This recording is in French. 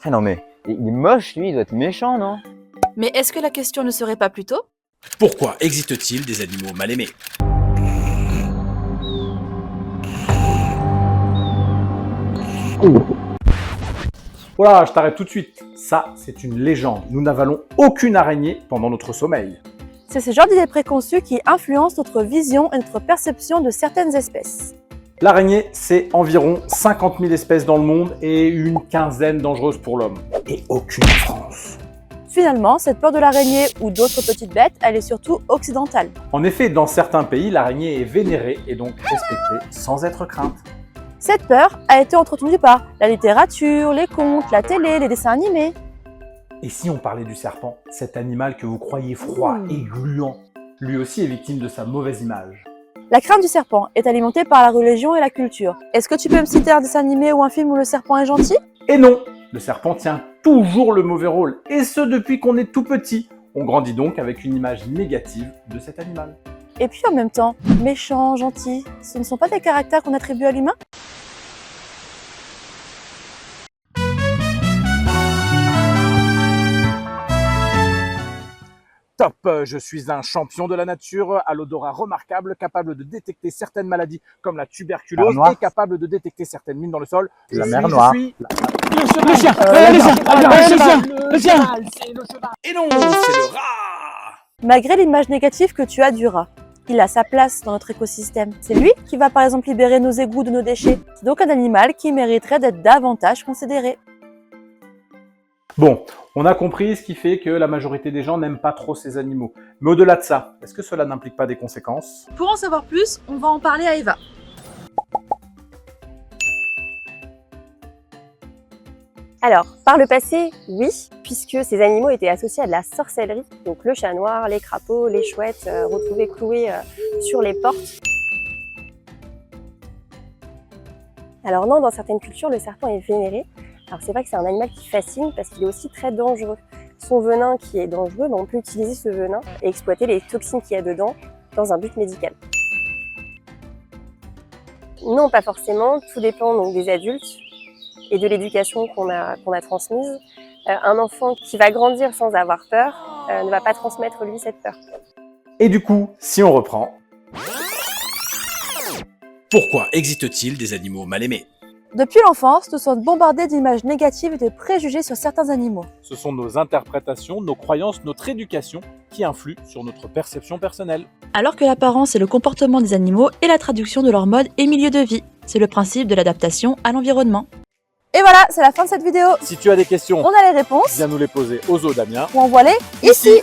Ah non mais, il est moche lui, il doit être méchant, non? Mais est-ce que la question ne serait pas plutôt: Pourquoi existe-t-il des animaux mal aimés? Voilà, je t'arrête tout de suite. Ça, c'est une légende. Nous n'avalons aucune araignée pendant notre sommeil. C'est ce genre d'idées préconçues qui influencent notre vision et notre perception de certaines espèces. L'araignée, c'est environ 50 000 espèces dans le monde et une quinzaine dangereuses pour l'homme. Et aucune en France. Finalement, cette peur de l'araignée ou d'autres petites bêtes, elle est surtout occidentale. En effet, dans certains pays, l'araignée est vénérée et donc respectée sans être crainte. Cette peur a été entretenue par la littérature, les contes, la télé, les dessins animés. Et si on parlait du serpent, cet animal que vous croyez froid et gluant, lui aussi est victime de sa mauvaise image. La crainte du serpent est alimentée par la religion et la culture. Est-ce que tu peux me citer un dessin animé ou un film où le serpent est gentil? Et non, le serpent tient toujours le mauvais rôle, et ce depuis qu'on est tout petit. On grandit donc avec une image négative de cet animal. Et puis en même temps, méchant, gentil, ce ne sont pas des caractères qu'on attribue à l'humain? Top, je suis un champion de la nature, à l'odorat remarquable, capable de détecter certaines maladies comme la tuberculose et capable de détecter certaines mines dans le sol. La mer Noire. Le chien. Et non, c'est le rat! Malgré l'image négative que tu as du rat, il a sa place dans notre écosystème. C'est lui qui va par exemple libérer nos égouts de nos déchets. C'est donc un animal qui mériterait d'être davantage considéré. Bon, on a compris ce qui fait que la majorité des gens n'aiment pas trop ces animaux. Mais au-delà de ça, est-ce que cela n'implique pas des conséquences? Pour en savoir plus, on va en parler à Eva. Alors, par le passé, oui, puisque ces animaux étaient associés à de la sorcellerie. Donc le chat noir, les crapauds, les chouettes, retrouvés cloués sur les portes. Alors non, dans certaines cultures, le serpent est vénéré. Alors c'est vrai que c'est un animal qui fascine parce qu'il est aussi très dangereux. Son venin qui est dangereux, on peut utiliser ce venin et exploiter les toxines qu'il y a dedans dans un but médical. Non, pas forcément, tout dépend donc des adultes et de l'éducation qu'on a transmise. Un enfant qui va grandir sans avoir peur ne va pas transmettre lui cette peur. Et du coup, si on reprend... Pourquoi existe-t-il des animaux mal aimés? Depuis l'enfance, nous sommes bombardés d'images négatives et de préjugés sur certains animaux. Ce sont nos interprétations, nos croyances, notre éducation qui influent sur notre perception personnelle. Alors que l'apparence et le comportement des animaux est la traduction de leur mode et milieu de vie. C'est le principe de l'adaptation à l'environnement. Et voilà, c'est la fin de cette vidéo. Si tu as des questions, On a les réponses, viens nous les poser aux Damien. ou envoie-les ici.